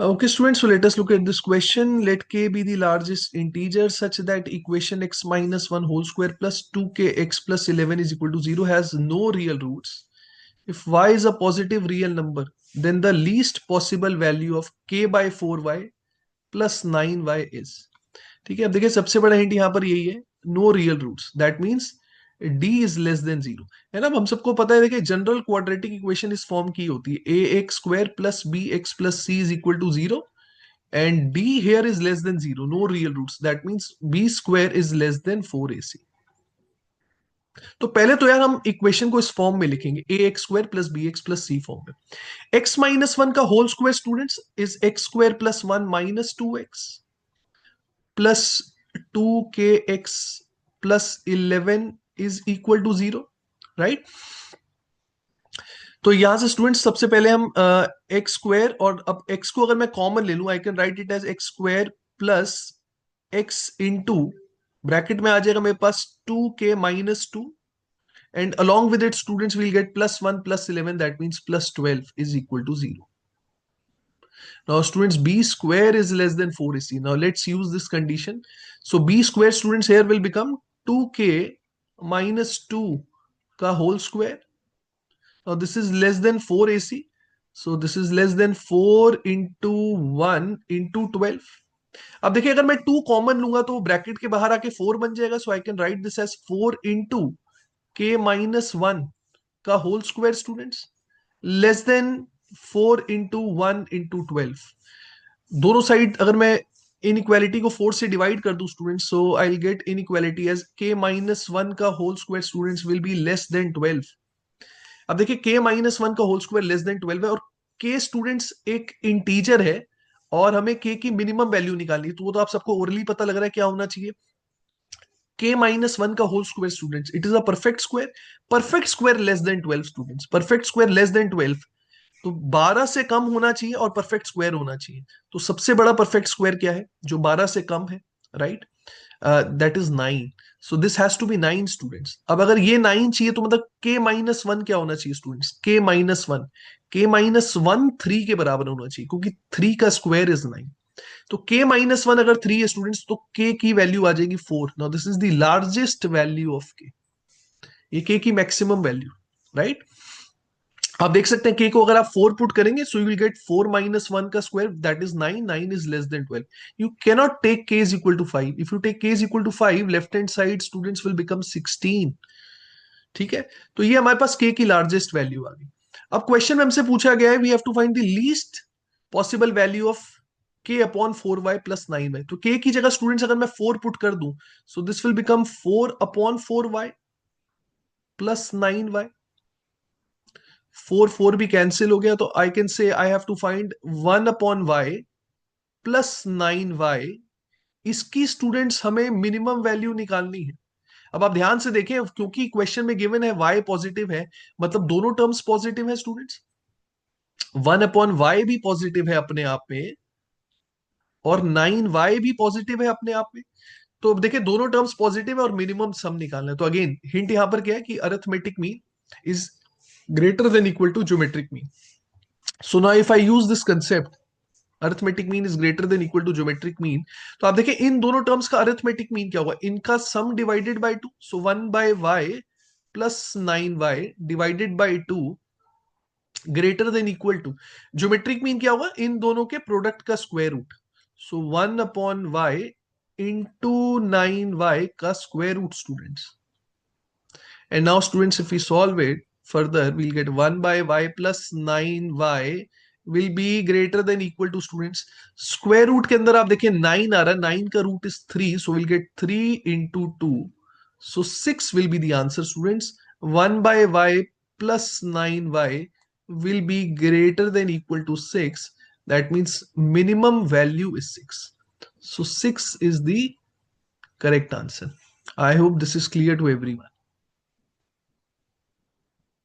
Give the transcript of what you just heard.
Okay, students, so let us look at this question. Let k be the largest integer such that equation x minus 1 whole square plus 2kx plus 11 is equal to 0 has no real roots. If y is a positive real number, then the least possible value of k by 4y plus 9y is. ठीक है, अब देखिए सबसे बड़ा hint यहाँ पर यही है, no real roots, that means D is less than zero, है ना। अब हम सबको पता है, देखिए जनरल क्वाड्रेटिक इक्वेशन इस फॉर्म की होती है, A X square plus B X plus C is equal to zero and d here is less than 0, no real roots, that means b square is less than 4ac. तो पहले तो यार हम equation को इस फॉर्म में लिखेंगे, A X square plus B X plus C form में। एक्स माइनस वन का whole square students is X square plus one minus two X plus two K X plus 11 is equal to zero, right. तो यहां से students सबसे पहले हम x square, और अब एक्स को अगर मैं कॉमन ले लूं, I can write it as x square plus x into, bracket में आ जाएगा मेरे पास 2k-2, and along with it students will get plus 1 plus 11, that means plus 12 is equal to 0. Now students, b square is less than 4ac. Now let's use this condition. So b square students here will become 2k-2 ka whole square. Now this is less than 4ac, so this is less than 4 into 1 into 12. अब देखिए अगर मैं 2 common लूंगा तो bracket के बाहर आके 4 बन जाएगा, so I can write this as 4 into K minus 1 का whole square students, less than 4 into 1 into 12। दोनों साइड अगर मैं इनइक्वालिटी को 4 से डिवाइड कर दूं students, so I will get inequality as k minus 1 का whole square students will be less than 12। अब देखिए के माइनस 1 का होल स्क्वायर लेस देन 12 है, और के स्टूडेंट्स एक इंटीजर है, और हमें के की मिनिमम वैल्यू निकालनी है, तो वो तो आप सबको ओरली पता लग रहा है क्या होना चाहिए। के माइनस 1 का whole square students, it is a perfect square, perfect square less than 12 students, perfect square less than 12, तो 12 से कम होना चाहिए और परफेक्ट स्क्वायर होना चाहिए। तो सबसे बड़ा परफेक्ट स्क्वायर क्या है जो 12 से कम है, right, that is 9। So this has to be 9 students. अब अगर ये 9 चाहिए तो मतलब के माइनस 1 क्या होना चाहिए स्टूडेंट्स, के माइनस वन 3 के बराबर होना चाहिए, क्योंकि 3 का स्क्वायर इज 9। तो के माइनस 1 अगर 3 है स्टूडेंट्स, तो के की वैल्यू आ जाएगी 4। Now this is the largest value of के, ये के की मैक्सिमम वैल्यू, राइट। आप देख सकते हैं के को अगर आप 4 पुट करेंगे, so you will get 4 minus 1 का square, that is 9, 9 is less than 12। You cannot take K is equal to 5, if you take K is equal to 5, left hand side students will become 16। ठीक है, तो ये हमारे पास के की largest value आ गई। अब क्वेश्चन में हमसे पूछा गया है, we have to find the least possible value of k upon 4y plus 9y। तो के की जगह स्टूडेंट्स अगर मैं 4 पुट कर दूं, so this will become 4 upon 4y plus 9y। 4 4 भी कैंसिल हो गया, तो I can say I have to find 1 upon y plus 9y। इसकी स्टूडेंट्स हमें मिनिमम वैल्यू निकालनी है। अब आप ध्यान से देखें, क्योंकि क्वेश्चन में गिवन है y पॉजिटिव है, मतलब दोनों टर्म्स पॉजिटिव है स्टूडेंट्स, 1 अपॉन वाई भी पॉजिटिव है अपने आप में, और 9y भी पॉजिटिव है अपने आप में। तो अब देखिए दोनों टर्म्स पॉजिटिव है और मिनिमम सम निकालना है। तो अगेन हिंट यहां पर क्या है कि arithmetic mean is greater than equal to geometric mean. So now if I use this concept, arithmetic mean is greater than equal to geometric mean, तो आप देखिए इन दोनों टर्म्स का अरिथमेटिक मीन क्या होगा, इनका sum divided by 2, so 1 by y plus 9y divided by 2 greater than equal to, geometric mean क्या होगा, इन दोनों के प्रोडक्ट का square root, so 1 upon y into 9y का square root students. And now students, if we solve it further, we'll get 1 by y plus 9y will be greater than equal to students, square root के अंदर आप देखिए 9 आ रहा है, 9 का root is 3, so we'll get 3 into 2, so 6 will be the answer students। 1 by y plus 9y will be greater than equal to 6, that means minimum value is 6, so 6 is the correct answer। I hope this is clear to everyone।